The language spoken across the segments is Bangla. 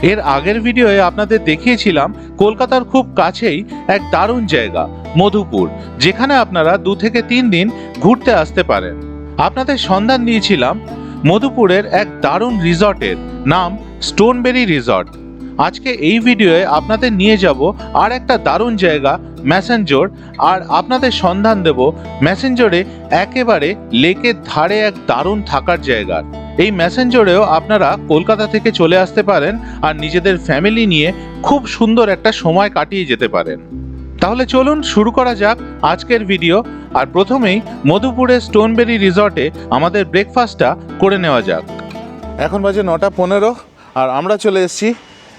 এর আগের ভিডিওয়ে আপনাদের দেখিয়েছিলাম কলকাতার খুব কাছেই এক দারুণ জায়গা মধুপুর, যেখানে আপনারা 2 থেকে 3 দিন ঘুরতে আসতে পারেন। আপনাদের সন্ধান দিয়েছিলাম মধুপুরের এক দারুণ রিসর্টের, নাম স্টোনবেরি রিসর্ট। আজকে এই ভিডিওয়ে আপনাদের নিয়ে যাব আর একটা দারুণ জায়গা ম্যাসেঞ্জর, আর আপনাদের সন্ধান দেব ম্যাসেঞ্জরে একেবারে লেকের ধারে এক দারুণ থাকার জায়গা। এই ম্যাসেঞ্জরেও আপনারা কলকাতা থেকে চলে আসতে পারেন আর নিজেদের ফ্যামিলি নিয়ে খুব সুন্দর একটা সময় কাটিয়ে যেতে পারেন। তাহলে চলুন শুরু করা যাক আজকের ভিডিও। আর প্রথমেই মধুপুরের স্টোনবেরি রিসর্টে আমাদের ব্রেকফাস্টটা করে নেওয়া যাক। এখন বাজে 9:15 আর আমরা চলে এসেছি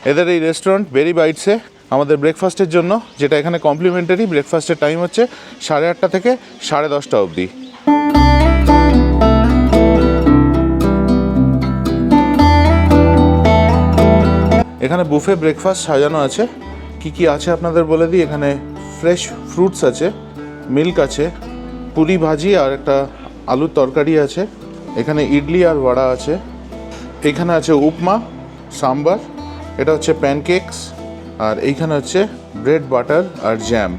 এদের এই রেস্টুরেন্ট বেরি বাইটসে আমাদের ব্রেকফাস্টের জন্য, যেটা এখানে কমপ্লিমেন্টারি। ব্রেকফাস্টের টাইম হচ্ছে 8:30 থেকে 10:30 অবধি। এখানে বুফে ব্রেকফাস্ট সাজানো আছে। কি কি আছে আপনাদের বলে দিই। এখানে ফ্রেশ ফ্রুটস আছে, মিল্ক আছে, পুরি ভাজি আর একটা আলুর তরকারি আছে। এখানে ইডলি আর বড়া আছে। এখানে আছে উপমা, সাম্বার, এটা হচ্ছে প্যানকেকস, আর এইখানে হচ্ছে ব্রেড বাটার আর জ্যাম।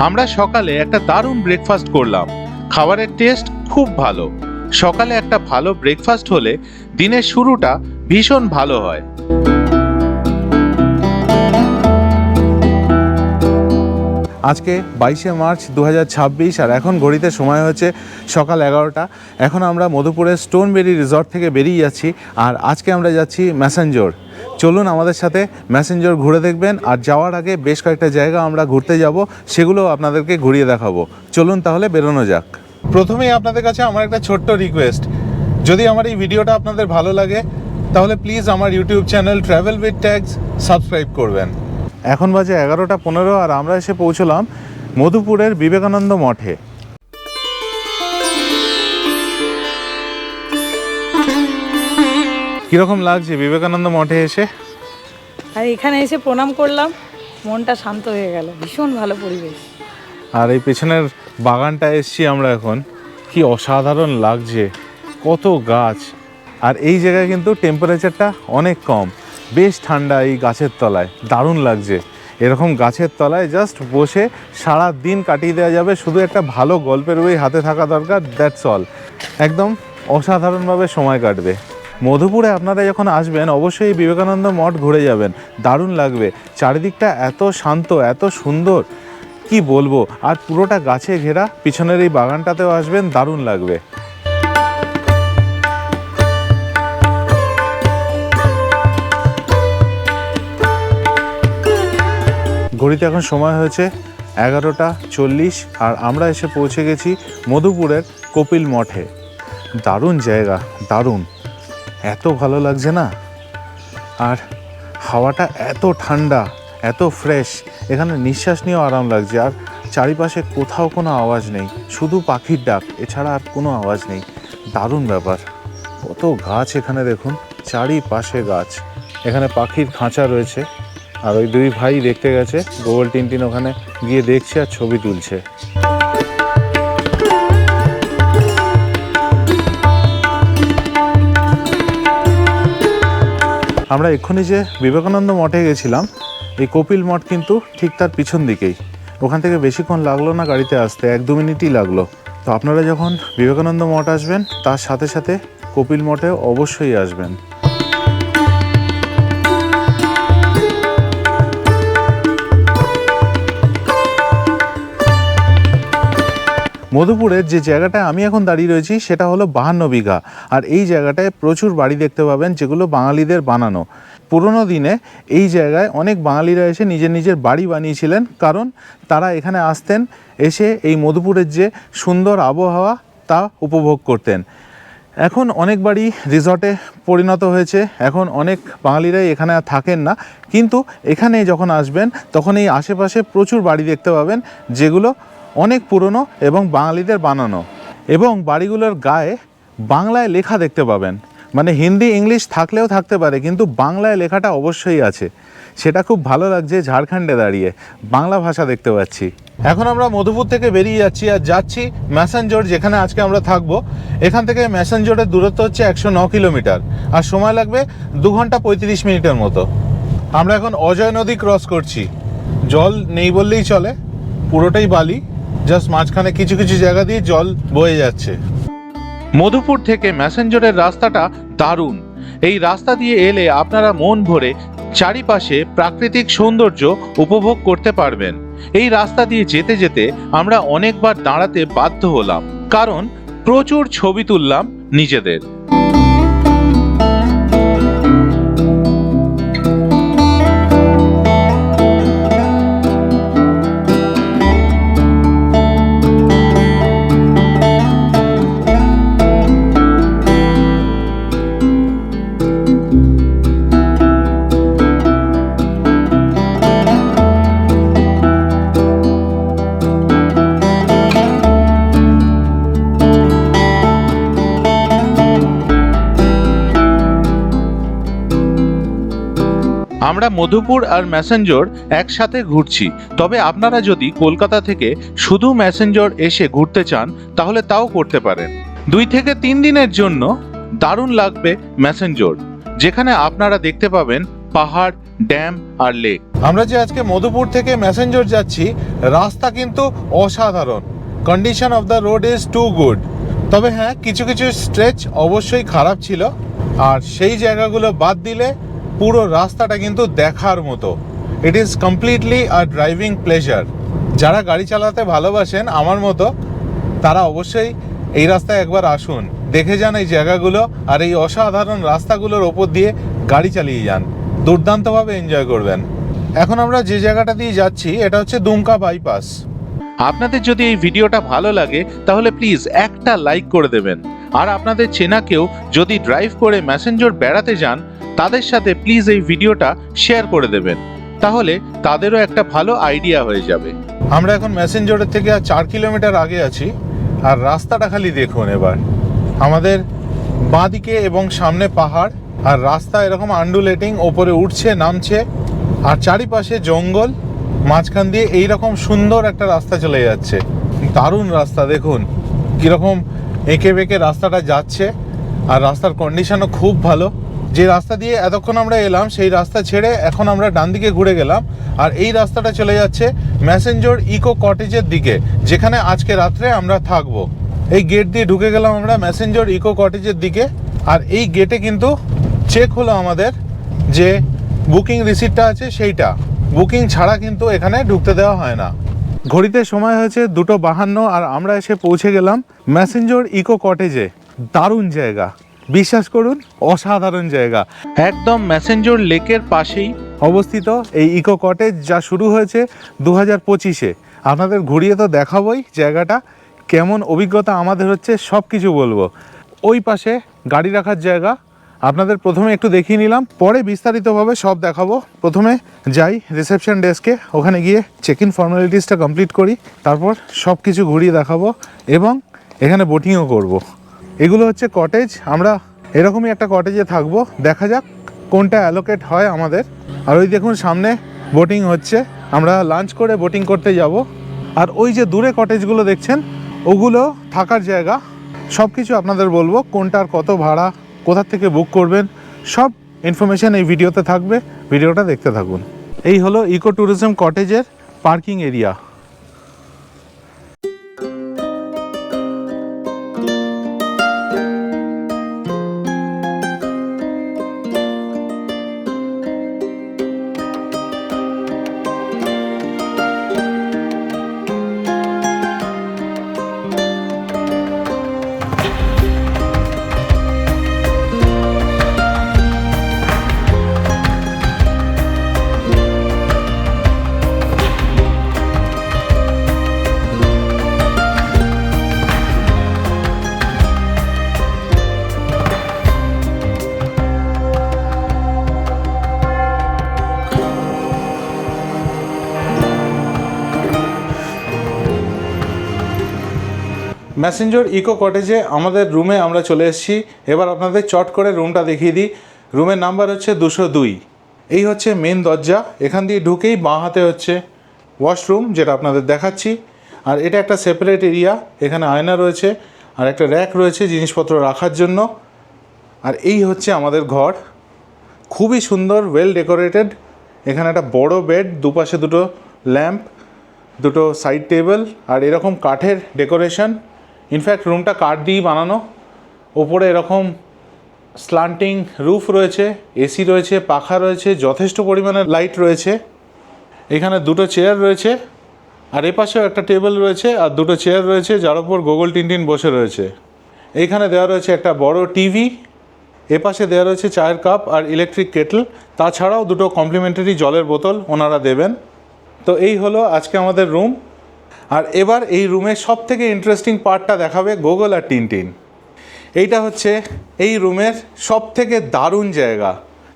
আমরা সকালে একটা দারুণ ব্রেকফাস্ট করলাম। খাবারের টেস্ট খুব ভালো। সকালে একটা ভালো ব্রেকফাস্ট হলে দিনের শুরুটা ভীষণ ভালো হয়। আজকে 22শে মার্চ 2026 আর এখন ঘড়িতে সময় হচ্ছে সকাল 11টা। এখন আমরা মধুপুরের স্টোনবেরি রিসর্ট থেকে বেরিয়ে যাচ্ছি, আর আজকে আমরা যাচ্ছি ম্যাসেঞ্জর। চলুন আমাদের সাথে ম্যাসেঞ্জর ঘুরে দেখবেন, আর যাওয়ার আগে বেশ কয়েকটা জায়গা আমরা ঘুরতে যাব, সেগুলো আপনাদেরকে ঘুরিয়ে দেখাবো। চলুন তাহলে বেরোনো যাক। প্রথমেই আপনাদের কাছে আমার একটা ছোট্ট রিকোয়েস্ট, যদি আমার এই ভিডিওটা আপনাদের ভালো লাগে তাহলে প্লিজ আমার YouTube channel travel with tags subscribe করবেন। এখন বাজে 11:15 আর আমরা এসে পৌঁছলাম মধুপুরের বিবেকানন্দ মঠে। কীরকম লাগছে বিবেকানন্দ মঠে এসে? আর এখানে এসে প্রণাম করলাম, মনটা শান্ত হয়ে গেল। ভীষণ ভালো পরিবেশ। আর এই পেছনের বাগানটা এসছি আমরা এখন, কি অসাধারণ লাগছে, কত গাছ। আর এই জায়গায় কিন্তু টেম্পারেচারটা অনেক কম, বেশ ঠান্ডা এই গাছের তলায়, দারুণ লাগছে। এরকম গাছের তলায় জাস্ট বসে সারা দিন কাটিয়ে দেওয়া যাবে, শুধু একটা ভালো গল্পের বই হাতে থাকা দরকার, দ্যাটস অল। একদম অসাধারণভাবে সময় কাটবে। মধুপুরে আপনারা যখন আসবেন অবশ্যই বিবেকানন্দ মঠ ঘুরে যাবেন, দারুণ লাগবে। চারিদিকটা এত শান্ত, এত সুন্দর, কি বলবো। আর পুরোটা গাছে ঘেরা, পিছনের এই বাগানটাতেও আসবেন, দারুণ লাগবে। ঘড়িতে এখন সময় হয়েছে 11:40 আর আমরা এসে পৌঁছে গেছি মধুপুরের কপিল মঠে। দারুণ জায়গা, দারুণ, এত ভালো লাগছে না। আর হাওয়াটা এত ঠান্ডা, এত ফ্রেশ, এখানে নিঃশ্বাস নিয়েও আরাম লাগছে। আর চারিপাশে কোথাও কোনো আওয়াজ নেই, শুধু পাখির ডাক, এছাড়া আর কোনো আওয়াজ নেই। দারুণ ব্যাপার। কত গাছ এখানে দেখুন, চারিপাশে গাছ। এখানে পাখির খাঁচা রয়েছে, আর ওই দুই ভাই দেখতে গেছে, গোগল টিনটিন ওখানে গিয়ে দেখছে আর ছবি তুলছে। আমরা এক্ষুনি যে বিবেকানন্দ মঠে গেছিলাম, এই কপিল মঠ কিন্তু ঠিক তার পিছন দিকেই। ওখান থেকে বেশিক্ষণ লাগলো না গাড়িতে আসতে, 1-2 মিনিটই লাগলো। তো আপনারা যখন বিবেকানন্দ মঠ আসবেন তার সাথে সাথে কপিল মঠে অবশ্যই আসবেন। মধুপুরের যে জায়গাটায় আমি এখন দাঁড়িয়ে রয়েছি সেটা হলো 52 বিঘা। আর এই জায়গাটায় প্রচুর বাড়ি দেখতে পাবেন, যেগুলো বাঙালিদের বানানো। পুরনো দিনে এই জায়গায় অনেক বাঙালিরা এসে নিজের নিজের বাড়ি বানিয়েছিলেন, কারণ তারা এখানে আসতেন, এসে এই মধুপুরের যে সুন্দর আবহাওয়া তা উপভোগ করতেন। এখন অনেক বাড়ি রিসর্টে পরিণত হয়েছে, এখন অনেক বাঙালিরাই এখানে আর থাকেন না। কিন্তু এখানে যখন আসবেন তখন এই আশেপাশে প্রচুর বাড়ি দেখতে পাবেন, যেগুলো অনেক পুরনো এবং বাঙালিদের বানানো। এবং বাড়িগুলোর গায়ে বাংলায় লেখা দেখতে পাবেন, মানে হিন্দি ইংলিশ থাকলেও থাকতে পারে, কিন্তু বাংলায় লেখাটা অবশ্যই আছে। সেটা খুব ভালো লাগছে, ঝাড়খণ্ডে দাঁড়িয়ে বাংলা ভাষা দেখতে পাচ্ছি। এখন আমরা মধুপুর থেকে বেরিয়ে যাচ্ছি আর যাচ্ছি ম্যাসেঞ্জর, যেখানে আজকে আমরা থাকবো। এখান থেকে ম্যাসেঞ্জরের দূরত্ব হচ্ছে 109 কিলোমিটার, আর সময় লাগবে 2 ঘন্টা 35 মিনিটের মতো। আমরা এখন অজয় নদী ক্রস করছি। জল নেই বললেই চলে, পুরোটাই বালি, জাস্ট মাঝখানে কিছু কিছু জায়গা দিয়ে জল বয়ে যাচ্ছে। মধুপুর থেকে ম্যাসেঞ্জরের রাস্তাটা দারুণ। এই রাস্তা দিয়ে এলে আপনারা মন ভরে চারিপাশে প্রাকৃতিক সৌন্দর্য উপভোগ করতে পারবেন। এই রাস্তা দিয়ে যেতে যেতে আমরা অনেকবার দাঁড়াতে বাধ্য হলাম, কারণ প্রচুর ছবি তুললাম নিজেদের। আমরা মধুপুর আর ম্যাসেঞ্জর একসাথে ঘুরছি, তবে আপনারা যদি কলকাতা থেকে শুধু ম্যাসেঞ্জর এসে ঘুরতে চান তাহলে তাও করতে পারেন। 2 থেকে 3 দিনের জন্য দারুণ লাগবে ম্যাসেঞ্জর, যেখানে আপনারা দেখতে পাবেন পাহাড়, ড্যাম আর লেক। আমরা যে আজকে মধুপুর থেকে ম্যাসেঞ্জর যাচ্ছি, রাস্তা কিন্তু অসাধারণ। Condition of the road is too good. তবে হ্যাঁ, কিছু কিছু স্ট্রেচ অবশ্যই খারাপ ছিল, আর সেই জায়গাগুলো বাদ দিলে পুরো রাস্তাটা কিন্তু দেখার মতো। It is completely a driving pleasure. যারা গাড়ি চালাতে ভালোবাসেন আমার মতো, তারা অবশ্যই এই রাস্তায় একবার আসুন, দেখে যান এই জায়গাগুলো, আর এই অসাধারণ রাস্তাগুলোর ওপর দিয়ে গাড়ি চালিয়ে যান, দুর্দান্তভাবে এনজয় করবেন। এখন আমরা যে জায়গাটা দিয়ে যাচ্ছি এটা হচ্ছে দুমকা বাইপাস। আপনাদের যদি এই ভিডিওটা ভালো লাগে তাহলে প্লিজ একটা লাইক করে দেবেন, আর আপনাদের চেনা কেউ যদি ড্রাইভ করে ম্যাসেঞ্জর বেড়াতে যান তাদের সাথে প্লিজ এই ভিডিওটা শেয়ার করে দেবেন, তাহলে তাদেরও একটা ভালো আইডিয়া হয়ে যাবে। আমরা এখন ম্যাসেঞ্জরের থেকে আর 4 কিলোমিটার আগে আছি, আর রাস্তাটা খালি দেখুন। এবার আমাদের বাঁদিকে এবং সামনে পাহাড়, আর রাস্তা এরকম আন্ডুলেটিং, ওপরে উঠছে নামছে, আর চারিপাশে জঙ্গল, মাঝখান দিয়ে এইরকম সুন্দর একটা রাস্তা চলে যাচ্ছে। দারুণ রাস্তা, দেখুন কীরকম এঁকে বেঁকে রাস্তাটা যাচ্ছে, আর রাস্তার কন্ডিশনও খুব ভালো। যে রাস্তা দিয়ে এতক্ষণ আমরা এলাম সেই রাস্তা ছেড়ে এখন আমরা ডান দিকে ঘুরে গেলাম, আর এই রাস্তাটা চলে যাচ্ছে ম্যাসেঞ্জর ইকো কটেজের দিকে, যেখানে আজকে রাত্রে আমরা থাকবো। এই গেট দিয়ে ঢুকে গেলাম আমরা ম্যাসেঞ্জর ইকো কটেজের দিকে, আর এই গেটে কিন্তু চেক হলো আমাদের যে বুকিং রিসিপ্টটা আছে সেইটা। বুকিং ছাড়া কিন্তু এখানে ঢুকতে দেওয়া হয় না। ঘড়িতে সময় হয়েছে 2:52, আর আমরা এসে পৌঁছে গেলাম ম্যাসেঞ্জর ইকো কটেজে। দারুণ জায়গা, বিশ্বাস করুন, অসাধারণ জায়গা। একদম ম্যাসেঞ্জর লেকের পাশেই অবস্থিত এই ইকো কটেজ, যা শুরু হয়েছে 2025-এ। আপনাদের ঘুরিয়ে তো দেখাবোই জায়গাটা, কেমন অভিজ্ঞতা আমাদের হচ্ছে সব কিছু বলবো। ওই পাশে গাড়ি রাখার জায়গা আপনাদের প্রথমে একটু দেখিয়ে নিলাম, পরে বিস্তারিতভাবে সব দেখাবো। প্রথমে যাই রিসেপশন ডেস্কে, ওখানে গিয়ে চেক ইন ফর্মালিটিসটা কমপ্লিট করি, তারপর সব কিছু ঘুরিয়ে দেখাবো এবং এখানে বোটিংও করব। এগুলো হচ্ছে কটেজ, আমরা এরকমই একটা কটেজে থাকবো, দেখা যাক কোনটা অ্যালোকেট হয় আমাদের। আর ওই দেখুন সামনে বোটিং হচ্ছে, আমরা লাঞ্চ করে বোটিং করতে যাব। আর ওই যে দূরে কটেজগুলো দেখছেন, ওগুলো থাকার জায়গা। সব কিছু আপনাদের বলবো, কোনটার কত ভাড়া, কোথা থেকে বুক করবেন, সব ইনফরমেশান এই ভিডিওতে থাকবে, ভিডিওটা দেখতে থাকুন। এই হলো ইকো ট্যুরিজম কটেজের পার্কিং এরিয়া। ম্যাসেঞ্জর ইকো কটেজে আমাদের রুমে আমরা চলে এসেছি। এবার আপনাদের চট করে রুমটা দেখিয়ে দিই। রুমের নাম্বার হচ্ছে 202। এই হচ্ছে মেন দরজা, এখান দিয়ে ঢুকেই বাঁ হাতে হচ্ছে ওয়াশরুম, যেটা আপনাদের দেখাচ্ছি। আর এটা একটা সেপারেট এরিয়া, এখানে আয়না রয়েছে আর একটা র্যাক রয়েছে জিনিসপত্র রাখার জন্য। আর এই হচ্ছে আমাদের ঘর, খুবই সুন্দর, ওয়েল ডেকোরেটেড, এখানে একটা বড় বেড, দুপাশে দুটো ল্যাম্প, দুটো সাইড টেবিল আর এরকম কাঠের ডেকোরেশন। ইনফ্যাক্ট রুমটা কাঠ দিয়েই বানানো। ওপরে এরকম স্ল্যান্টিং রুফ রয়েছে, এসি রয়েছে, পাখা রয়েছে, যথেষ্ট পরিমাণে লাইট রয়েছে। এখানে দুটো চেয়ার রয়েছে আর এপাশেও একটা টেবিল রয়েছে আর দুটো চেয়ার রয়েছে যার উপর গোগল টিনটিন বসে রয়েছে। এইখানে দেওয়া রয়েছে একটা বড় টিভি, এপাশে দেওয়া রয়েছে চায়ের কাপ আর ইলেকট্রিক কেটল, তাছাড়াও দুটো কমপ্লিমেন্টারি জলের বোতল ওনারা দেবেন। তো এই হলো আজকে আমাদের রুম। আর এবার এই রুমের সব থেকে ইন্টারেস্টিং পার্টটা দেখাবে গোগল আর টিনটিন। এইটা হচ্ছে এই রুমের সব থেকে দারুণ জায়গা।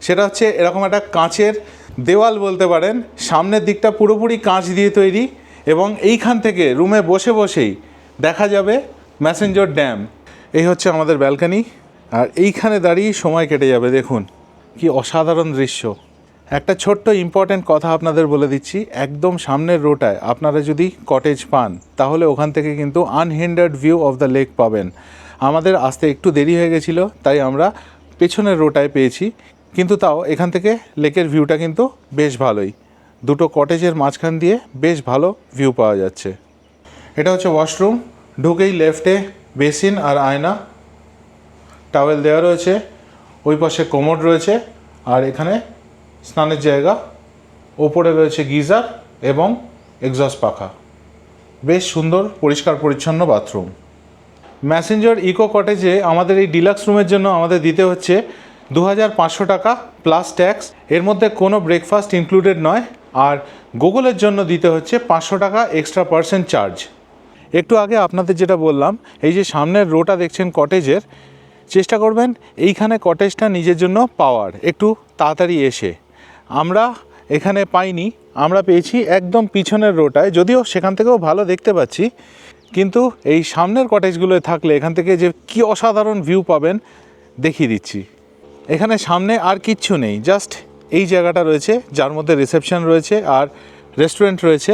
সেটা হচ্ছে এরকম একটা কাঁচের দেওয়াল বলতে পারেন, সামনের দিকটা পুরোপুরি কাঁচ দিয়ে তৈরি এবং এইখান থেকে রুমে বসে বসেই দেখা যাবে ম্যাসেঞ্জর ড্যাম। এই হচ্ছে আমাদের ব্যালকনি আর এইখানে দাঁড়িয়ে সময় কেটে যাবে। দেখুন কি অসাধারণ দৃশ্য। একটা ছোট্ট ইম্পর্ট্যান্ট কথা আপনাদের বলে দিচ্ছি, একদম সামনের রোটায় আপনারা যদি কটেজ পান তাহলে ওখান থেকে কিন্তু আনহিন্ডার্ড ভিউ অফ দ্য লেক পাবেন। আমাদের আসতে একটু দেরি হয়ে গেছিলো তাই আমরা পেছনের রোটায় পেয়েছি, কিন্তু তাও এখান থেকে লেকের ভিউটা কিন্তু বেশ ভালোই। দুটো কটেজের মাঝখান দিয়ে বেশ ভালো ভিউ পাওয়া যাচ্ছে। এটা হচ্ছে ওয়াশরুম। ঢুকেই লেফটে বেসিন আর আয়না, টাওয়েল দেওয়া রয়েছে, ওই পাশে কোমোড রয়েছে আর এখানে স্নানের জায়গা। ওপরে রয়েছে গিজার এবং এক্সস্ট পাখা। বেশ সুন্দর পরিষ্কার পরিচ্ছন্ন বাথরুম। ম্যাসেঞ্জর ইকো কটেজে আমাদের এই ডিলাক্স রুমের জন্য আমাদের দিতে হচ্ছে 2500 টাকা প্লাস ট্যাক্স। এর মধ্যে কোনো ব্রেকফাস্ট ইনক্লুডেড নয়। আর গুগলের জন্য দিতে হচ্ছে 500 টাকা এক্সট্রা পার্সেন্ট চার্জ। একটু আগে আপনাদের যেটা বললাম, এই যে সামনের রোটা দেখছেন কটেজের, চেষ্টা করবেন এইখানে কটেজটা নিজের জন্য পাওয়ার একটু তাড়াতাড়ি এসে। আমরা এখানে পাইনি, আমরা পেয়েছি একদম পিছনের রোটায়, যদিও সেখান থেকেও ভালো দেখতে পাচ্ছি, কিন্তু এই সামনের কটেজগুলোয় থাকলে এখান থেকে যে কি অসাধারণ ভিউ পাবেন দেখিয়ে দিচ্ছি। এখানে সামনে আর কিচ্ছু নেই, জাস্ট এই জায়গাটা রয়েছে যার মধ্যে রিসেপশন রয়েছে আর রেস্টুরেন্ট রয়েছে।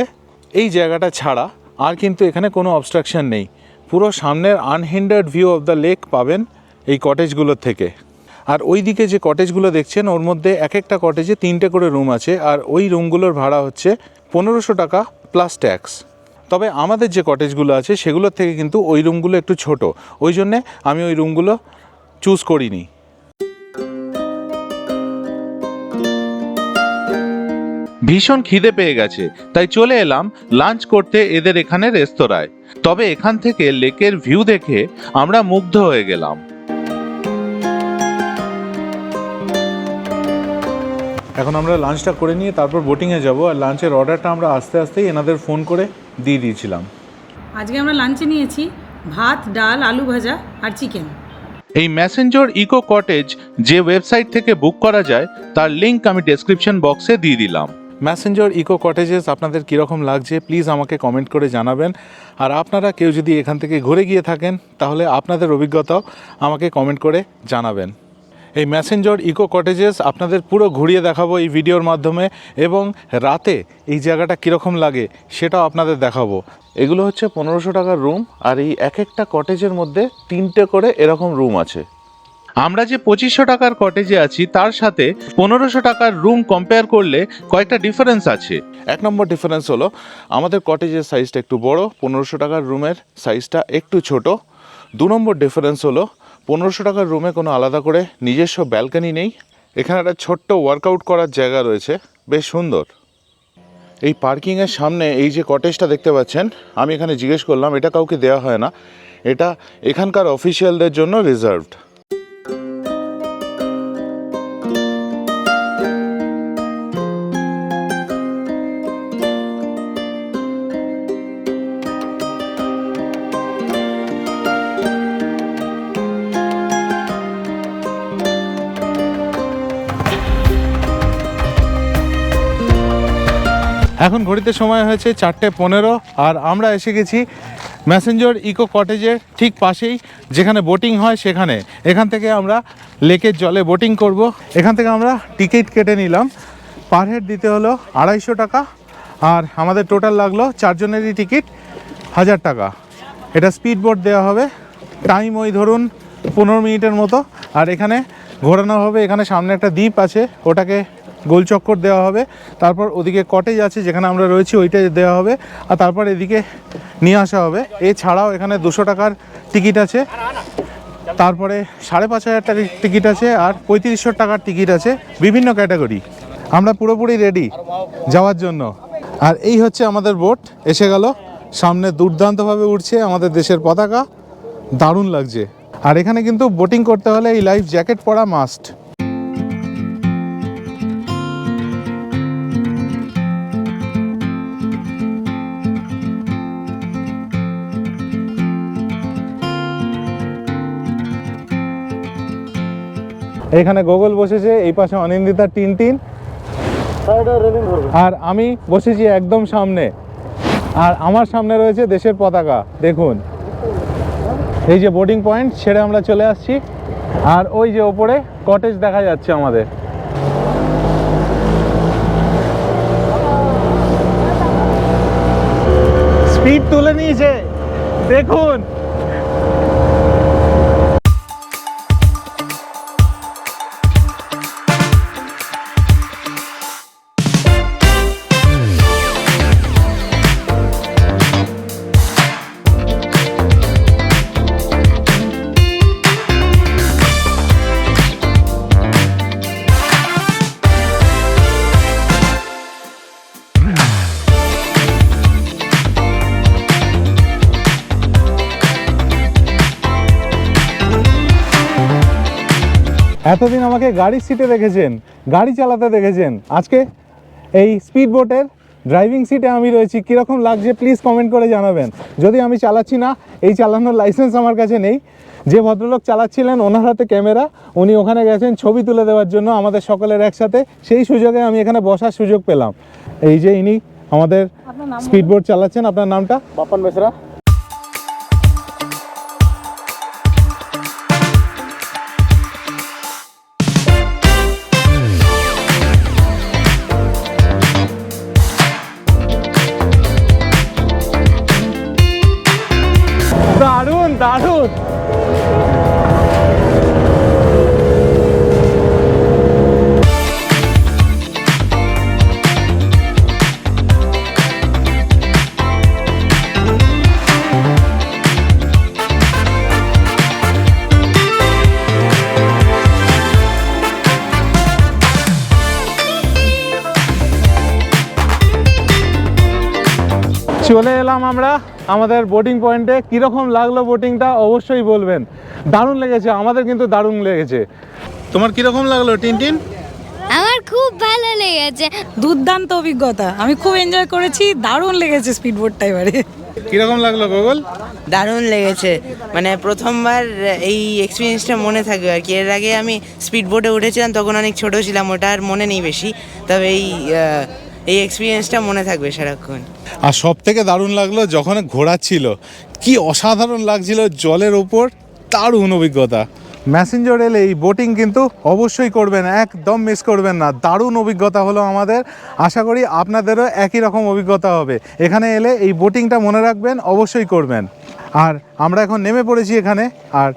এই জায়গাটা ছাড়া আর কিন্তু এখানে কোনো অবস্ট্রাকশন নেই। পুরো সামনের আনহিন্ডার্ড ভিউ অফ দ্য লেক পাবেন এই কটেজগুলোর থেকে। আর ওই দিকে যে কটেজগুলো দেখছেন ওর মধ্যে এক একটা কটেজে 3টে করে রুম আছে আর ওই রুমগুলোর ভাড়া হচ্ছে 1500 টাকা প্লাস ট্যাক্স। তবে আমাদের যে কটেজগুলো আছে সেগুলোর থেকে কিন্তু ওই রুমগুলো একটু ছোট, ওই জন্যে আমি ওই রুমগুলো চুজ করিনি। ভীষণ খিদে পেয়ে গেছে, তাই চলে এলাম লাঞ্চ করতে এদের এখানে রেস্তোরাঁয়। তবে এখান থেকে লেকের ভিউ দেখে আমরা মুগ্ধ হয়ে গেলাম। এখন আমরা লাঞ্চটা করে নিয়ে তারপর বোটিংয়ে যাব। আর লাঞ্চের অর্ডারটা আমরা আস্তে আস্তেই এনাদের ফোন করে দিয়ে দিয়েছিলাম। আজকে আমরা লাঞ্চে নিয়েছি ভাত, ডাল, আলু ভাজা আর চিকেন। এই ম্যাসেঞ্জর ইকো কটেজ যে ওয়েবসাইট থেকে বুক করা যায় তার লিংক আমি ডেসক্রিপশন বক্সে দিয়ে দিলাম। ম্যাসেঞ্জর ইকো কটেজেস আপনাদের কীরকম লাগছে প্লিজ আমাকে কমেন্ট করে জানাবেন। আর আপনারা কেউ যদি এখান থেকে ঘুরে গিয়ে থাকেন তাহলে আপনাদের অভিজ্ঞতাও আমাকে কমেন্ট করে জানাবেন। এই ম্যাসেঞ্জর ইকো কটেজেস আপনাদের পুরো ঘুরিয়ে দেখাবো এই ভিডিওর মাধ্যমে, এবং রাতে এই জায়গাটা কীরকম লাগে সেটাও আপনাদের দেখাবো। এগুলো হচ্ছে 1500 টাকার রুম আর এই এক একটা কটেজের মধ্যে 3টে করে এরকম রুম আছে। আমরা যে 2500 টাকার কটেজে আছি তার সাথে 1500 টাকার রুম কম্পেয়ার করলে কয়েকটা ডিফারেন্স আছে। 1 নম্বর ডিফারেন্স হলো আমাদের কটেজের সাইজটা একটু বড়, 1500 টাকার রুমের সাইজটা একটু ছোট। 2 নম্বর ডিফারেন্স হলো 1500 টাকার রুমে কোনো আলাদা করে নিজস্ব ব্যালকনি নেই। এখানে একটা ছোট্ট ওয়ার্কআউট করার জায়গা রয়েছে, বেশ সুন্দর। এই পার্কিংয়ের সামনে এই যে কটেজটা দেখতে পাচ্ছেন, আমি এখানে জিজ্ঞেস করলাম, এটা কাউকে দেওয়া হয় না, এটা এখানকার অফিসিয়ালদের জন্য রিজার্ভড। এখন ঘড়িতে সময় হয়েছে 4:15 আর আমরা এসে গেছি ম্যাসেঞ্জর ইকো কটেজের ঠিক পাশেই, যেখানে বোটিং হয় সেখানে। এখান থেকে আমরা লেকের জলে বোটিং করব। এখান থেকে আমরা টিকিট কেটে নিলাম, পার হেড দিতে হলো 250 টাকা আর আমাদের টোটাল লাগলো 4 জনেরই টিকিট 1000 টাকা। এটা স্পিড বোট দেওয়া হবে, টাইম ওই ধরুন 15 মিনিটের মতো। আর এখানে ঘোরানো হবে, এখানে সামনে একটা দ্বীপ আছে ওটাকে গোল চক্কর দেওয়া হবে, তারপর ওদিকে কটেজ আছে যেখানে আমরা রয়েছি ওইটাই দেওয়া হবে, আর তারপর এদিকে নিয়ে আসা হবে। এছাড়াও এখানে 200 টাকার টিকিট আছে, তারপরে 5,500 টাকার টিকিট আছে, আর 3500 টাকার টিকিট আছে, বিভিন্ন ক্যাটাগরি। আমরা পুরোপুরি রেডি যাওয়ার জন্য। আর এই হচ্ছে আমাদের বোট এসে গেল, সামনে দুর্দান্তভাবে উঠছে আমাদের দেশের পতাকা, দারুণ লাগছে। আর এখানে কিন্তু বোটিং করতে হলে এই লাইফ জ্যাকেট পরা মাস্ট। এখানে গোগল বসেছে, এই পাশে অনিন্দিতা টিনটিন, আর আমি বসেছি একদম সামনে। আর আমার সামনে রয়েছে দেশের পতাকা, দেখুন। এই যে বোর্ডিং পয়েন্ট ছেড়ে আমরা চলে আসছি, আর ওই যে ওপরে কটেজ দেখা যাচ্ছে আমাদের। স্পিড তুলে নিয়েছে দেখুন। এতদিন আমাকে গাড়ির সিটে দেখেছেন, গাড়ি চালাতে দেখেছেন, আজকে এই স্পিড বোটের ড্রাইভিং সিটে আমি রয়েছি। কীরকম লাগছে প্লিজ কমেন্ট করে জানাবেন। যদি আমি চালাচ্ছি না, এই চালানোর লাইসেন্স আমার কাছে নেই। যে ভদ্রলোক চালাচ্ছিলেন ওনার হাতে ক্যামেরা, উনি ওখানে গেছেন ছবি তুলে দেওয়ার জন্য আমাদের সকলের একসাথে। সেই সুযোগে আমি এখানে বসার সুযোগ পেলাম। এই যে ইনি আমাদের স্পিড বোট চালাচ্ছেন। আপনার নামটা? বাপন বেসরা। দারুণ দারুণ। চলে এলাম আমরা আমাদের বোটিং পয়েন্টে। কীরকম লাগলো বোটিংটা অবশ্যই বলবেন। দারুণ লেগেছে, আমাদের কিন্তু দারুণ লেগেছে। তোমার কীরকম লাগলো টিনটিন? আমার খুব ভালো লেগেছে, দুর্দান্ত অভিজ্ঞতা, আমি খুব এনজয় করেছি, দারুণ লেগেছে স্পিড বোটটা এবারে। কীরকম লাগলো গোগল? দারুণ লেগেছে, মানে প্রথমবার এই এক্সপিরিয়েন্সটা মনে থাকবে আর কি। এর আগে আমি স্পিড বোটে উঠেছিলাম, তখন অনেক ছোট ছিলাম, ওটা আর মনে নেই বেশি। তবে এই এক্সপিরিয়েন্সটা মনে থাকবে সারাক্ষণ। আর সব থেকে দারুণ লাগলো যখন ঘোরাচ্ছিল, কি অসাধারণ লাগছিল জলের ওপর, দারুণ অভিজ্ঞতা। ম্যাসেঞ্জার এলে এই বোটিং কিন্তু অবশ্যই করবেন, একদম মিস করবেন না। দারুণ অভিজ্ঞতা হলো আমাদের, আশা করি আপনাদেরও একই রকম অভিজ্ঞতা হবে। এখানে এলে এই বোটিংটা মনে রাখবেন, অবশ্যই করবেন। আর আমরা এখন নেমে পড়েছি এখানে আর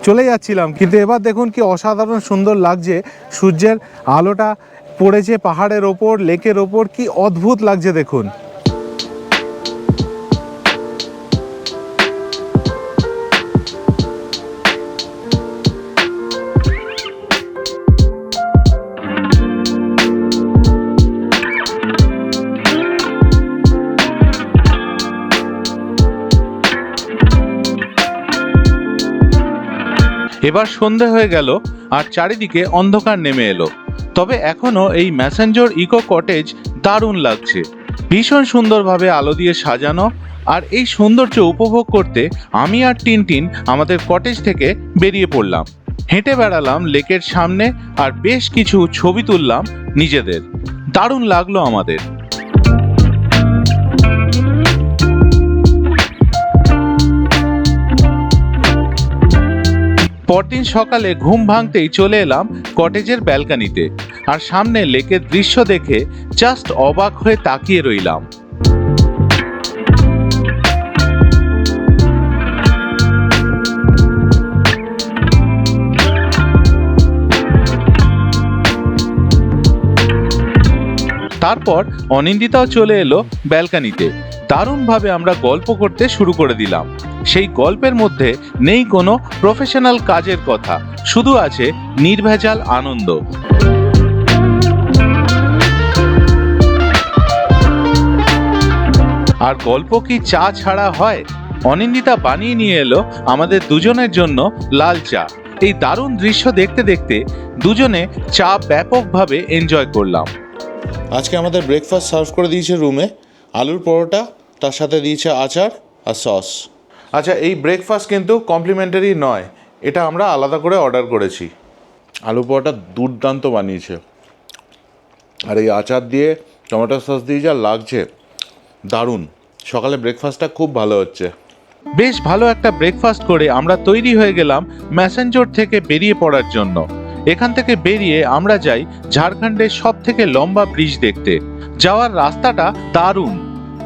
চলে যাচ্ছিলাম, কিন্তু এবার দেখুন কি অসাধারণ সুন্দর লাগছে। সূর্যের আলোটা পড়েছে পাহাড়ের ওপর, লেকের ওপর, কি অদ্ভুত লাগছে দেখুন। এবার সন্ধে হয়ে গেল আর চারিদিকে অন্ধকার নেমে এলো। তবে এখনো এই ম্যাসেঞ্জার ইকো কটেজ দারুণ লাগছে, ভীষণ সুন্দরভাবে আলো দিয়ে সাজানো। আর এই সৌন্দর্য উপভোগ করতে আমি আর টিনটিন আমাদের কটেজ থেকে বেরিয়ে পড়লাম। হেঁটে বেড়ালাম লেকের সামনে আর বেশ কিছু ছবি তুললাম নিজেদের। দারুণ লাগলো আমাদের। পরদিন সকালে ঘুম ভাঙতেই চলে এলাম কটেজের ব্যালকনিতে, আর সামনে লেকের দৃশ্য দেখে জাস্ট অবাক হয়ে তাকিয়ে রইলাম। তারপর অনিন্দিতাও চলে এলো ব্যালকানিতে। দারুণভাবে আমরা গল্প করতে শুরু করে দিলাম। সেই গল্পের মধ্যে নেই কোনো প্রফেশনাল কাজের কথা, শুধু আছে নির্ভেজাল আনন্দ। আর গল্প কি চা ছাড়া হয়? অনিন্দিতা বানিয়ে নিয়ে এলো আমাদের দুজনের জন্য লাল চা। এই দারুণ দৃশ্য দেখতে দেখতে দুজনে চা ব্যাপকভাবে এনজয় করলাম। আজকে আমাদের ব্রেকফাস্ট সার্ভ করে দিয়েছে রুমে, আলুর পরোটা, তার সাথে দিয়েছে আচার আর সস। আচ্ছা, এই ব্রেকফাস্ট কিন্তু কমপ্লিমেন্টারি নয়, এটা আমরা আলাদা করে অর্ডার করেছি। আলু পরোটা দুর্দান্ত বানিয়েছে, আর এই আচার দিয়ে টমেটো সস দিয়ে যা লাগছে দারুণ। সকালে ব্রেকফাস্টটা খুব ভালো হচ্ছে। বেশ ভালো একটা ব্রেকফাস্ট করে আমরা তৈরি হয়ে গেলাম ম্যাসেঞ্জর থেকে বেরিয়ে পড়ার জন্য। এখান থেকে বেরিয়ে আমরা যাই ঝাড়খণ্ডের সব থেকে লম্বা ব্রিজ দেখতে। যাওয়ার রাস্তাটা দারুণ।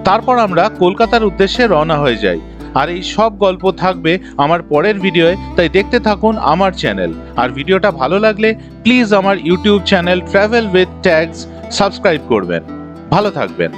তারপর আমরা কলকাতার উদ্দেশ্যে রওনা হয়ে যাই। আর এই সব গল্প থাকবে আমার পরের ভিডিওয়ে, তাই দেখতে থাকুন আমার চ্যানেল। আর ভিডিওটা ভালো লাগলে প্লিজ আমার YouTube channel travel with tags subscribe করবেন। ভালো থাকবেন।